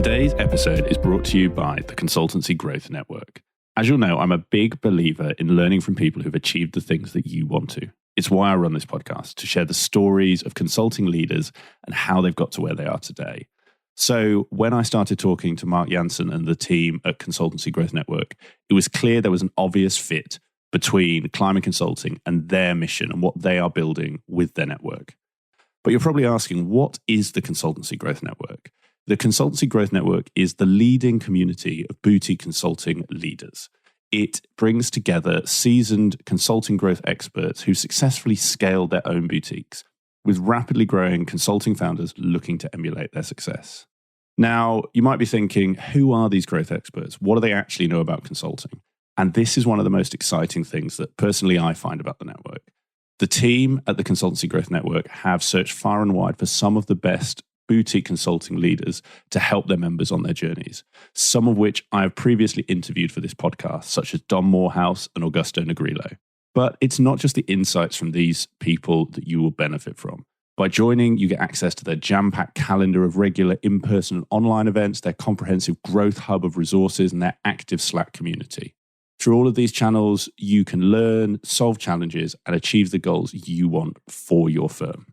Today's episode is brought to you by the Consultancy Growth Network. As you'll know, I'm a big believer in learning from people who've achieved the things that you want to. It's why I run this podcast, to share the stories of consulting leaders and how they've got to where they are today. So when I started talking to Mark Jansen and the team at Consultancy Growth Network, it was clear there was an obvious fit between Climate Consulting and their mission and what they are building with their network. But you're probably asking, what is the Consultancy Growth Network? The Consultancy Growth Network is the leading community of boutique consulting leaders. It brings together seasoned consulting growth experts who successfully scaled their own boutiques, with rapidly growing consulting founders looking to emulate their success. Now, you might be thinking, who are these growth experts? What do they actually know about consulting? And this is one of the most exciting things that personally I find about the network. The team at the Consultancy Growth Network have searched far and wide for some of the best boutique consulting leaders to help their members on their journeys, some of which I have previously interviewed for this podcast, such as Don Morehouse and Augusto Negrillo. But it's not just the insights from these people that you will benefit from. By joining, you get access to their jam-packed calendar of regular in-person and online events, their comprehensive growth hub of resources, and their active Slack community. Through all of these channels, you can learn, solve challenges, and achieve the goals you want for your firm.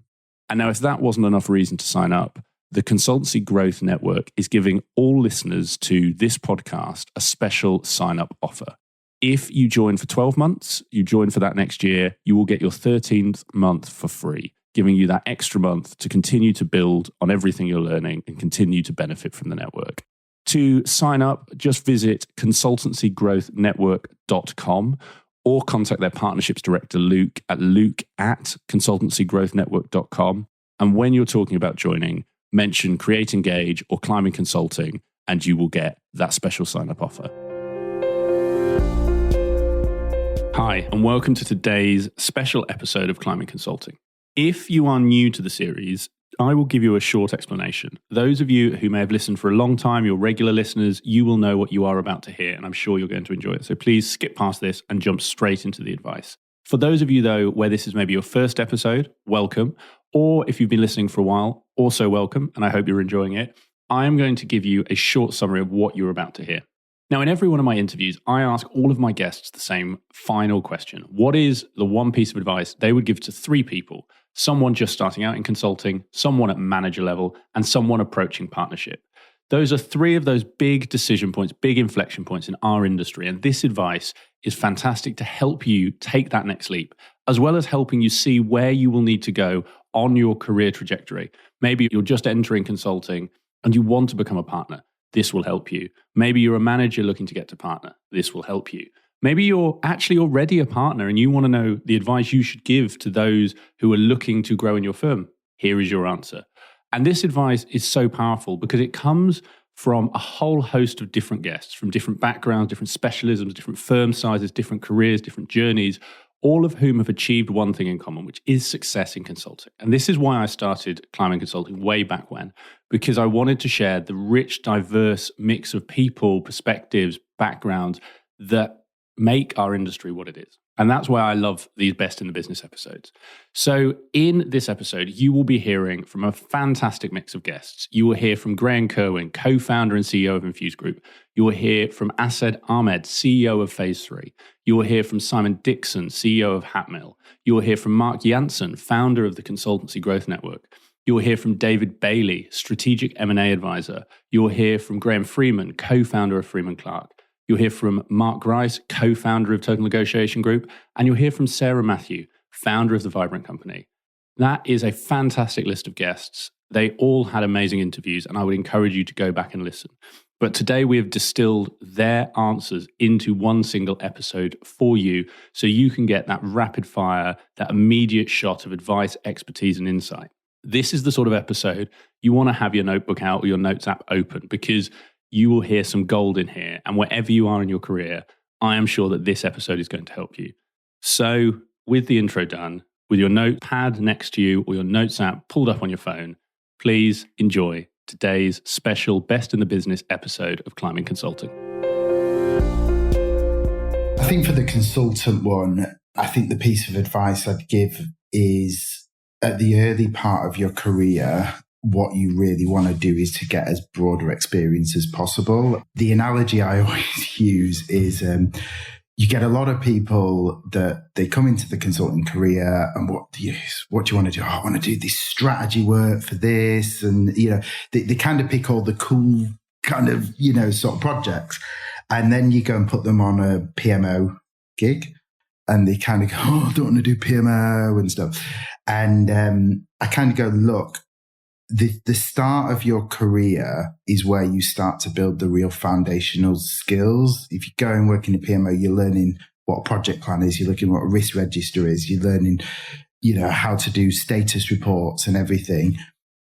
And now, if that wasn't enough reason to sign up, the Consultancy Growth Network is giving all listeners to this podcast a special sign-up offer. If you join for 12 months, you join for that next year, you will get your 13th month for free, giving you that extra month to continue to build on everything you're learning and continue to benefit from the network. To sign up, just visit consultancygrowthnetwork.com or contact their partnerships director, Luke at consultancygrowthnetwork.com. And when you're talking about joining, mention Create Engage or Climbing Consulting, and you will get that special sign-up offer. Hi, and welcome to today's special episode of Climbing Consulting. If you are new to the series, I will give you a short explanation. Those of you who may have listened for a long time, your regular listeners, you will know what you are about to hear, and I'm sure you're going to enjoy it. So please skip past this and jump straight into the advice. For those of you, though, where this is maybe your first episode, welcome. Or if you've been listening for a while, also welcome, and I hope you're enjoying it. I am going to give you a short summary of what you're about to hear. Now, in every one of my interviews, I ask all of my guests the same final question. What is the one piece of advice they would give to three people? Someone just starting out in consulting, someone at manager level, and someone approaching partnership. Those are three of those big decision points, big inflection points in our industry. And this advice is fantastic to help you take that next leap, as well as helping you see where you will need to go on your career trajectory. Maybe you're just entering consulting and you want to become a partner. This will help you. Maybe you're a manager looking to get to partner. This will help you. Maybe you're actually already a partner and you want to know the advice you should give to those who are looking to grow in your firm. Here is your answer. And this advice is so powerful because it comes from a whole host of different guests from different backgrounds, different specialisms, different firm sizes, different careers, different journeys, all of whom have achieved one thing in common, which is success in consulting. And this is why I started Climbing Consulting way back when, because I wanted to share the rich, diverse mix of people, perspectives, backgrounds that make our industry what it is. And that's why I love these Best in the Business episodes. So in this episode, you will be hearing from a fantastic mix of guests. You will hear from Graham Kerwin, co-founder and CEO of Infuse Group. You will hear from Asad Ahmed, CEO of Phase 3. You will hear from Simon Dixon, CEO of Hatmill. You will hear from Mark Jansen, founder of the Consultancy Growth Network. You will hear from David Bailey, strategic M&A advisor. You will hear from Graham Freeman, co-founder of Freeman Clark. You'll hear from Mark Grice, co-founder of Total Negotiation Group, and you'll hear from Sarah Matthew, founder of The Vibrant Company. That is a fantastic list of guests. They all had amazing interviews, and I would encourage you to go back and listen. But today we have distilled their answers into one single episode for you, so you can get that rapid fire, that immediate shot of advice, expertise, and insight. This is the sort of episode you want to have your notebook out or your notes app open, because you will hear some gold in here. And wherever you are in your career, I am sure that this episode is going to help you. So with the intro done, with your notepad next to you or your notes app pulled up on your phone, please enjoy today's special Best in the Business episode of Climbing Consulting. I think for the consultant one, I think the piece of advice I'd give is at the early part of your career, what you really want to do is to get as broader experience as possible. The analogy I always use is you get a lot of people that they come into the consulting career and what do you want to do? Oh, I want to do this strategy work for this. And, they kind of pick all the cool kind of, sort of projects. And then you go and put them on a PMO gig and they kind of go, oh, I don't want to do PMO and stuff. And I kind of go, look, the start of your career is where you start to build the real foundational skills. If you go and work in a PMO, you're learning what a project plan is. You're looking what a risk register is. You're learning, how to do status reports and everything.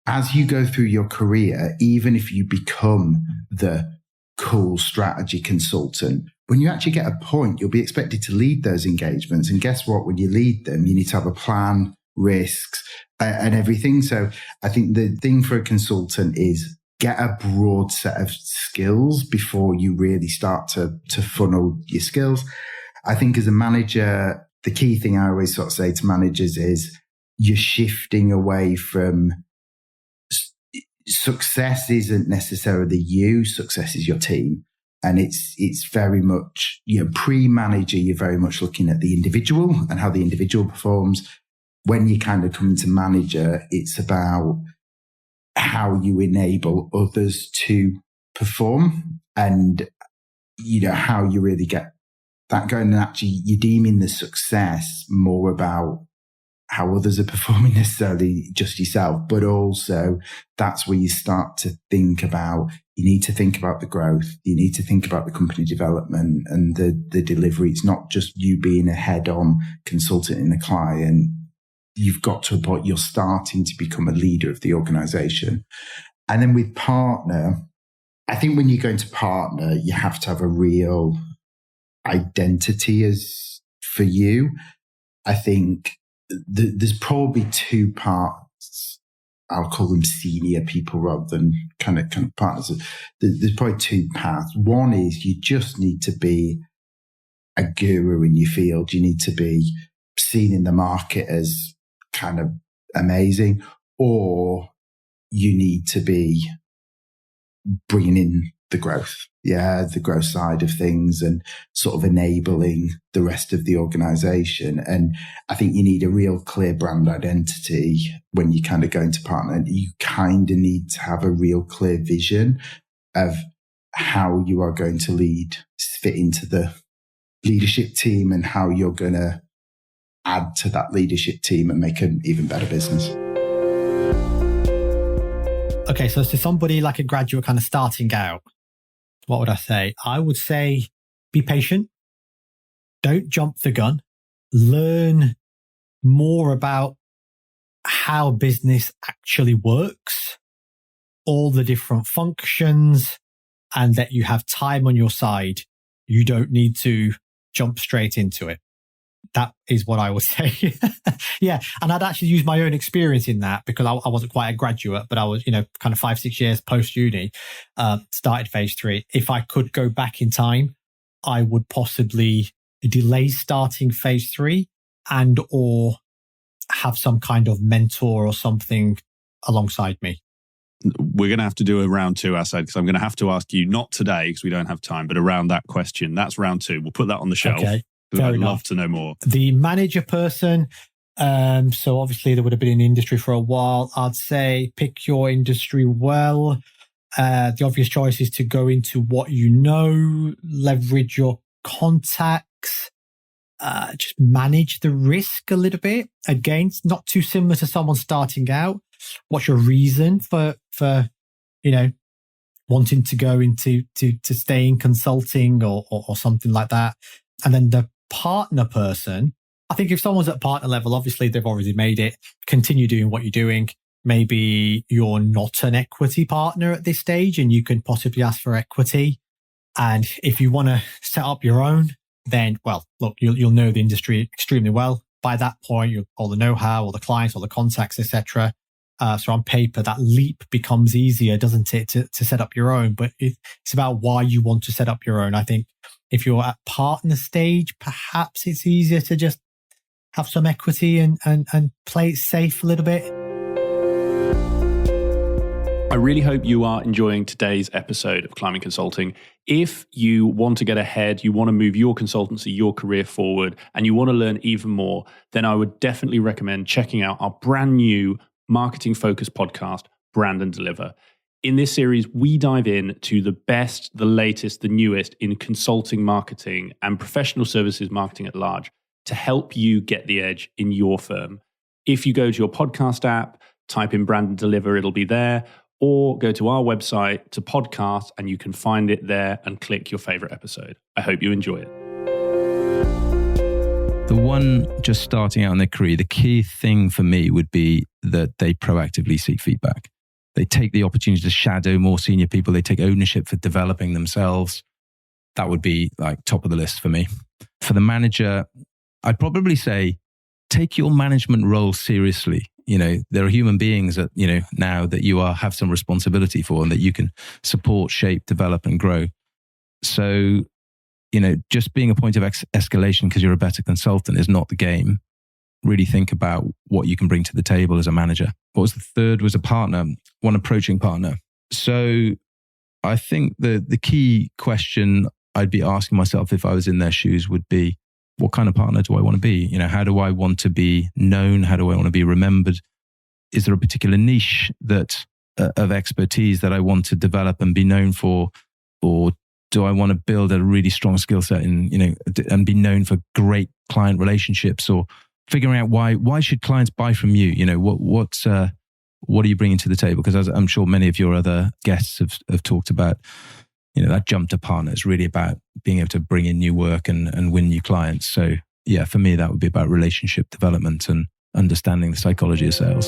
As you go through your career, even if you become the cool strategy consultant, when you actually get a point, you'll be expected to lead those engagements. And guess what? When you lead them, you need to have a plan, risks, and everything. So I think the thing for a consultant is get a broad set of skills before you really start to funnel your skills. I think as a manager, the key thing I always sort of say to managers is you're shifting away from success isn't necessarily you, success is your team. And it's very much, pre-manager, you're very much looking at the individual and how the individual performs. When you kind of come into manager, it's about how you enable others to perform and, how you really get that going. And actually, you're deeming the success more about how others are performing necessarily just yourself, but also that's where you start to think about, you need to think about the growth. You need to think about the company development and the delivery. It's not just you being a head-on consultant in the client. You've got to a point you're starting to become a leader of the organization. And then with partner, I think when you go into partner, you have to have a real identity as for you. I think there's probably two parts. I'll call them senior people rather than kind of partners. There's probably two paths. One is you just need to be a guru in your field. You need to be seen in the market as kind of amazing, or you need to be bringing in the growth. The growth side of things and sort of enabling the rest of the organization. And I think you need a real clear brand identity when you kind of go into partner. You kind of need to have a real clear vision of how you are going to fit into the leadership team and how you're going to add to that leadership team and make an even better business. Okay, so to somebody like a graduate kind of starting out, what would I say? I would say be patient. Don't jump the gun. Learn more about how business actually works, all the different functions, and that you have time on your side. You don't need to jump straight into it. That is what I would say. Yeah. And I'd actually use my own experience in that because I wasn't quite a graduate, but I was, kind of 5-6 years post uni, started phase 3. If I could go back in time, I would possibly delay starting phase 3 and or have some kind of mentor or something alongside me. We're going to have to do a round 2, Asad, because I'm going to have to ask you, not today because we don't have time, but around that question. That's round 2. We'll put that on the shelf. Okay. I'd love to know more. The manager person, so obviously they would have been in the industry for a while. I'd say pick your industry well. The obvious choice is to go into what you know, leverage your contacts, just manage the risk a little bit. Again, it's not too similar to someone starting out. What's your reason for wanting to go into to stay in consulting or something like that? And then the partner person, I think if someone's at partner level, obviously they've already made it. Continue doing what you're doing. Maybe you're not an equity partner at this stage and you can possibly ask for equity. And if you want to set up your own, then, well, look, you'll know the industry extremely well. By that point, you all the know-how, all the clients, all the contacts, etc. So on paper, that leap becomes easier, doesn't it, to set up your own? But it's about why you want to set up your own. I think if you're at partner stage, perhaps it's easier to just have some equity and play it safe a little bit. I really hope you are enjoying today's episode of Climbing Consulting. If you want to get ahead, you want to move your consultancy, your career forward, and you want to learn even more, then I would definitely recommend checking out our brand new marketing-focused podcast, Brand and Deliver. In this series, we dive in to the best, the latest, the newest in consulting marketing and professional services marketing at large to help you get the edge in your firm. If you go to your podcast app, type in Brand and Deliver, it'll be there. Or go to our website to podcast and you can find it there and click your favorite episode. I hope you enjoy it. The one just starting out in their career, the key thing for me would be that they proactively seek feedback. They take the opportunity to shadow more senior people. They take ownership for developing themselves. That would be like top of the list for me. For the manager, I'd probably say, take your management role seriously. You know, there are human beings that, you know, now that you have some responsibility for and that you can support, shape, develop and grow. So, you know, just being a point of escalation because you're a better consultant is not the game. Really think about what you can bring to the table as a manager. What was the third? Was a partner, one approaching partner. So I think the key question I'd be asking myself if I was in their shoes would be, what kind of partner do I want to be? You know, how do I want to be known? How do I want to be remembered? Is there a particular niche that of expertise that I want to develop and be known for? Or do I want to build a really strong skill set in, you know, and be known for great client relationships, or figuring out why should clients buy from you? You know, what are you bringing to the table? Because as I'm sure many of your other guests have talked about, you know, that jump to partner is really about being able to bring in new work and win new clients. So yeah, for me, that would be about relationship development and understanding the psychology of sales.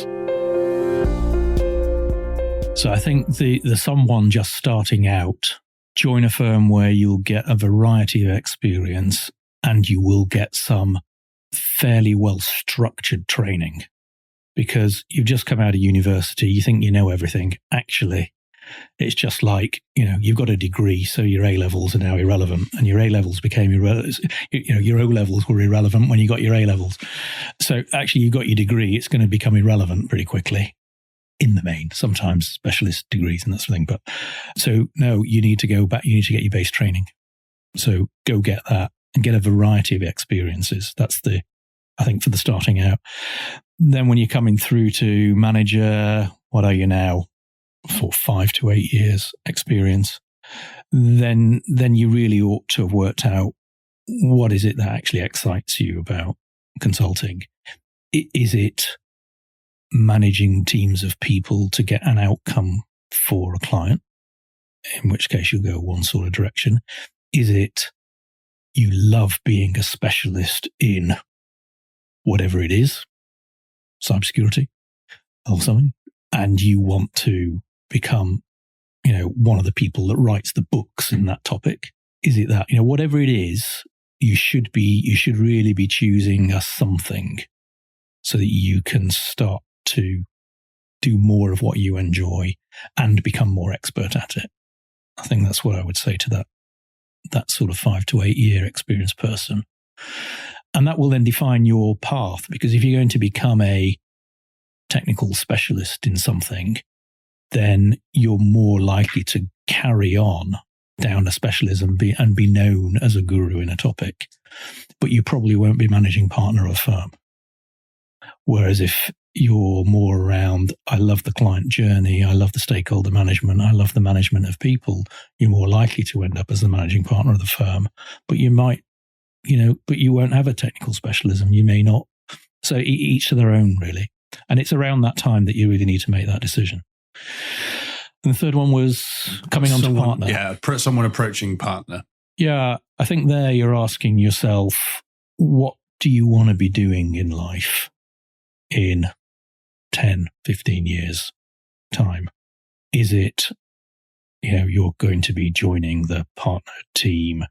So I think the someone just starting out, join a firm where you'll get a variety of experience and you will get some fairly well structured training, because you've just come out of university, you think you know everything. Actually, it's just like, you know, you've got a degree, so your A-levels are now irrelevant, and your A-levels became irrelevant. You know, your O-levels were irrelevant when you got your A-levels. So actually, you've got your degree, it's going to become irrelevant pretty quickly in the main, sometimes specialist degrees and that sort of thing. But so no, you need to go back, you need to get your base training. So go get that and get a variety of experiences. That's I think for the starting out. Then when you're coming through to manager, what are you now? For 5 to 8 years experience, then you really ought to have worked out what is it that actually excites you about consulting. Is it managing teams of people to get an outcome for a client, in which case you'll go one sort of direction? Is it you love being a specialist in whatever it is, cybersecurity or something, and you want to become, you know, one of the people that writes the books in that topic? Is it that, you know, whatever it is, you should really be choosing a something so that you can start to do more of what you enjoy and become more expert at it. I think that's what I would say to that sort of 5 to 8 year experienced person. And that will then define your path, because if you're going to become a technical specialist in something, then you're more likely to carry on down a specialism and be known as a guru in a topic. But you probably won't be managing partner of a firm. Whereas if you're more around, I love the client journey, I love the stakeholder management, I love the management of people, you're more likely to end up as the managing partner of the firm. But you might, you know, but you won't have a technical specialism. You may not. So each to their own, really. And it's around that time that you really need to make that decision. And the third one was coming on to partner. Yeah, someone approaching partner. Yeah, I think there you're asking yourself, what do you want to be doing in life in 10, 15 years' time? Is it, you know, you're going to be joining the partner team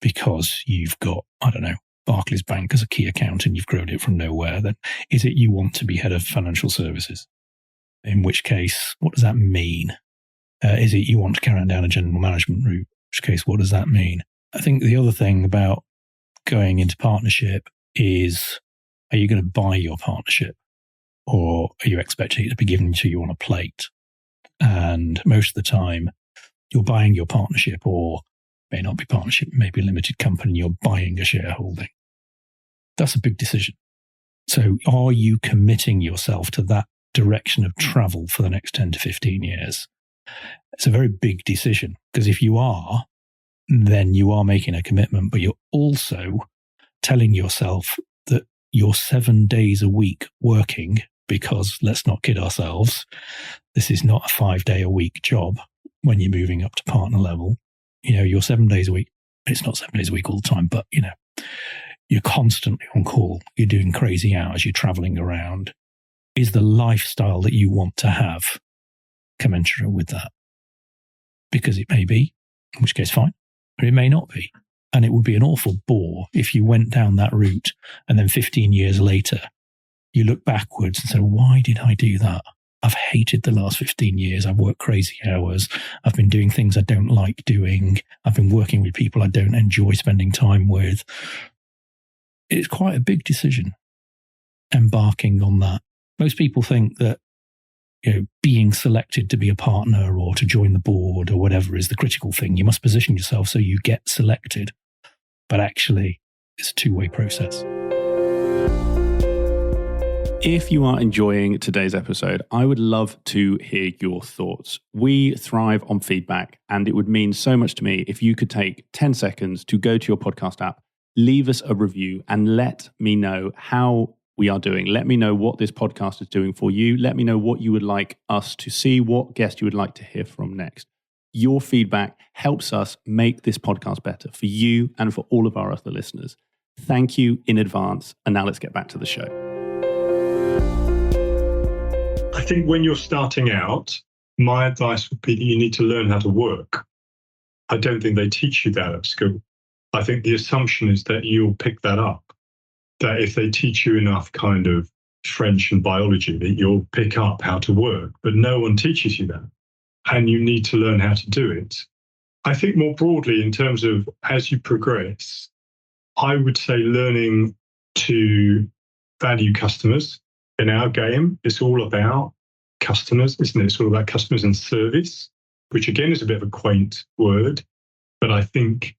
because you've got, I don't know, Barclays Bank as a key account and you've grown it from nowhere? Then is it you want to be head of financial services? In which case, what does that mean? Is it you want to carry on down a general management route? In which case, what does that mean? I think the other thing about going into partnership is, are you going to buy your partnership, or are you expecting it to be given to you on a plate? And most of the time, you're buying your partnership, or may not be partnership, maybe a limited company, you're buying a shareholding. That's a big decision. So are you committing yourself to that direction of travel for the next 10 to 15 years? It's a very big decision, because if you are, then you are making a commitment, but you're also telling yourself that you're 7 days a week working, because let's not kid ourselves, this is not a 5-day-a-week job when you're moving up to partner level. You're 7 days a week. It's not 7 days a week all the time, but you're constantly on call. You're doing crazy hours. You're traveling around. Is the lifestyle that you want to have commensurate with that? Because it may be, in which case fine, or it may not be. And it would be an awful bore if you went down that route and then 15 years later, you look backwards and say, why did I do that? I've hated the last 15 years. I've worked crazy hours. I've been doing things I don't like doing. I've been working with people I don't enjoy spending time with. It's quite a big decision, embarking on that. Most people think that being selected to be a partner or to join the board or whatever is the critical thing. You must position yourself so you get selected. But actually, it's a two-way process. If you are enjoying today's episode, I would love to hear your thoughts. We thrive on feedback, and it would mean so much to me if you could take 10 seconds to go to your podcast app, leave us a review, and let me know how we are doing. Let me know what this podcast is doing for you. Let me know what you would like us to see, what guest you would like to hear from next. Your feedback helps us make this podcast better for you and for all of our other listeners. Thank you in advance. And now let's get back to the show. I think when you're starting out, my advice would be that you need to learn how to work. I don't think they teach you that at school. I think the assumption is that you'll pick that up, that if they teach you enough kind of French and biology, that you'll pick up how to work, but no one teaches you that. And you need to learn how to do it. I think more broadly, in terms of as you progress, I would say learning to value customers. In our game, it's all about customers, isn't it? It's all about customers and service, which again is a bit of a quaint word, but I think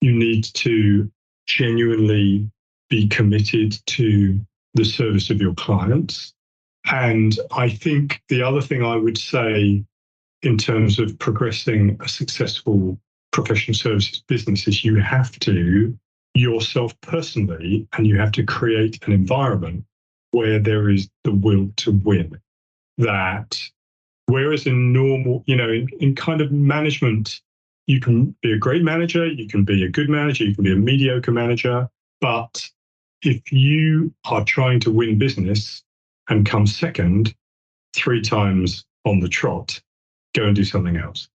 you need to genuinely be committed to the service of your clients. And I think the other thing I would say in terms of progressing a successful professional services business is you have to yourself personally, and you have to create an environment where there is the will to win. That whereas in normal, in kind of management, you can be a great manager, you can be a good manager, you can be a mediocre manager. But if you are trying to win business and come second 3 times on the trot, go and do something else.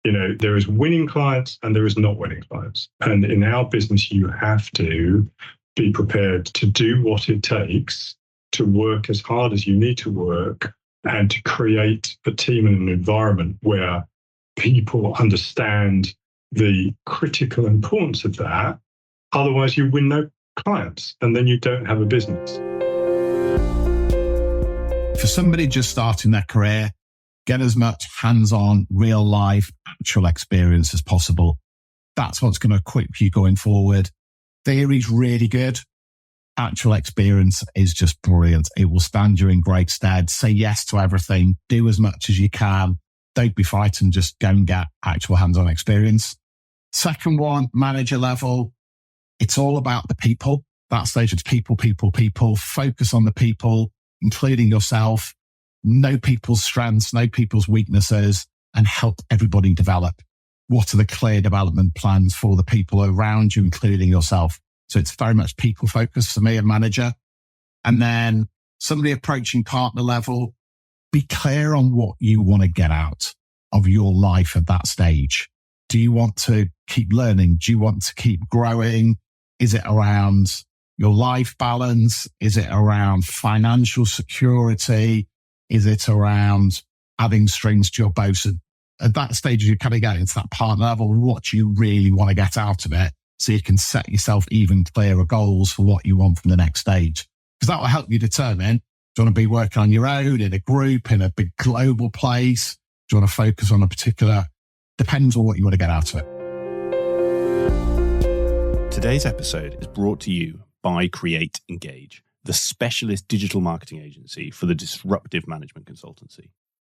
There is winning clients and there is not winning clients. And in our business, you have to be prepared to do what it takes to work as hard as you need to work and to create a team and an environment where people understand the critical importance of that. Otherwise, you win no clients and then you don't have a business. For somebody just starting their career, get as much hands-on, real-life, actual experience as possible. That's what's going to equip you going forward. Theory's really good. Actual experience is just brilliant. It will stand you in great stead. Say yes to everything. Do as much as you can. Don't be frightened. Just go and get actual hands-on experience. Second one, manager level. It's all about the people. That stage, it's people. Focus on the people, including yourself. Know people's strengths, know people's weaknesses, and help everybody develop. What are the clear development plans for the people around you, including yourself? So it's very much people focused for me, a manager. And then somebody approaching partner level, be clear on what you want to get out of your life at that stage. Do you want to keep learning? Do you want to keep growing? Is it around your life balance? Is it around financial security? Is it around adding strings to your bow? So at that stage, you kind of get into that partner level. What do you really want to get out of it? So you can set yourself even clearer goals for what you want from the next stage. Because that will help you determine, do you want to be working on your own, in a group, in a big global place? Do you want to focus on a particular, depends on what you want to get out of it. Today's episode is brought to you by Create Engage, the specialist digital marketing agency for the disruptive management consultancy.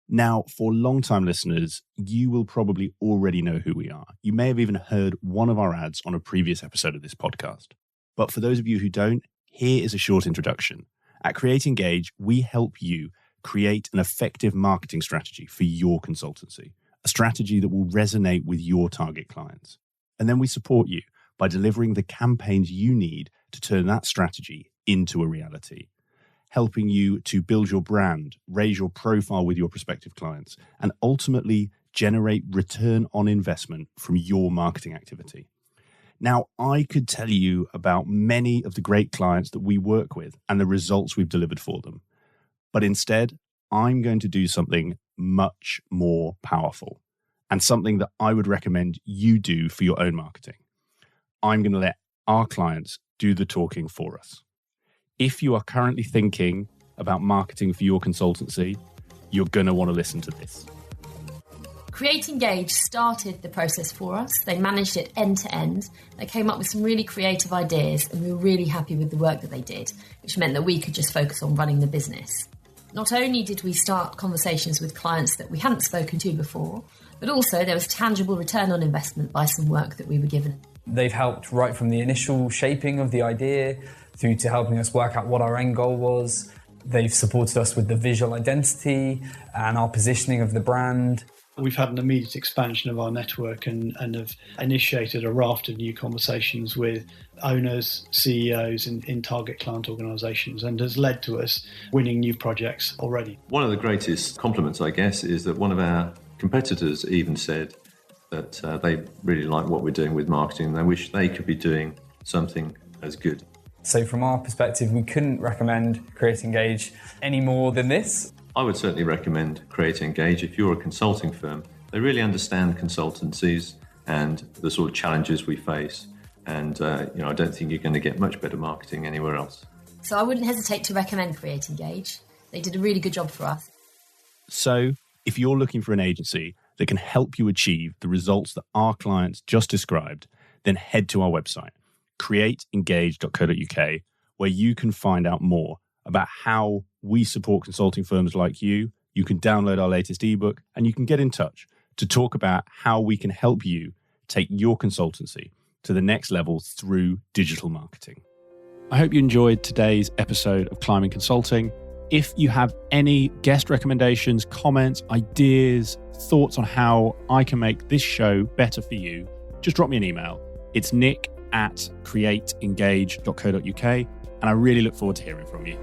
Now, for long-time listeners, you will probably already know who we are. You may have even heard one of our ads on a previous episode of this podcast. But for those of you who don't, here is a short introduction. At Create Engage, we help you create an effective marketing strategy for your consultancy, a strategy that will resonate with your target clients. And then we support you by delivering the campaigns you need to turn that strategy into a reality, helping you to build your brand, raise your profile with your prospective clients, and ultimately generate return on investment from your marketing activity. Now, I could tell you about many of the great clients that we work with and the results we've delivered for them. But instead, I'm going to do something much more powerful and something that I would recommend you do for your own marketing. I'm going to let our clients do the talking for us. If you are currently thinking about marketing for your consultancy, you're going to want to listen to this. Create Engage started the process for us. They managed it end to end. They came up with some really creative ideas and we were really happy with the work that they did, which meant that we could just focus on running the business. Not only did we start conversations with clients that we hadn't spoken to before, but also there was tangible return on investment by some work that we were given. They've helped right from the initial shaping of the idea through to helping us work out what our end goal was. They've supported us with the visual identity and our positioning of the brand. We've had an immediate expansion of our network and have initiated a raft of new conversations with owners, CEOs in target client organisations, and has led to us winning new projects already. One of the greatest compliments, I guess, is that one of our competitors even said that they really like what we're doing with marketing and they wish they could be doing something as good. So from our perspective, we couldn't recommend Create Engage any more than this. I would certainly recommend Create Engage if you're a consulting firm. They really understand consultancies and the sort of challenges we face. And I don't think you're going to get much better marketing anywhere else. So I wouldn't hesitate to recommend Create Engage. They did a really good job for us. So if you're looking for an agency that can help you achieve the results that our clients just described, then head to our website, createengage.co.uk, where you can find out more about how we support consulting firms like you. You can download our latest ebook and you can get in touch to talk about how we can help you take your consultancy to the next level through digital marketing. I hope you enjoyed today's episode of Climbing Consulting. If you have any guest recommendations, comments, ideas, thoughts on how I can make this show better for you, just drop me an email. It's nick@createengage.co.uk, and I really look forward to hearing from you.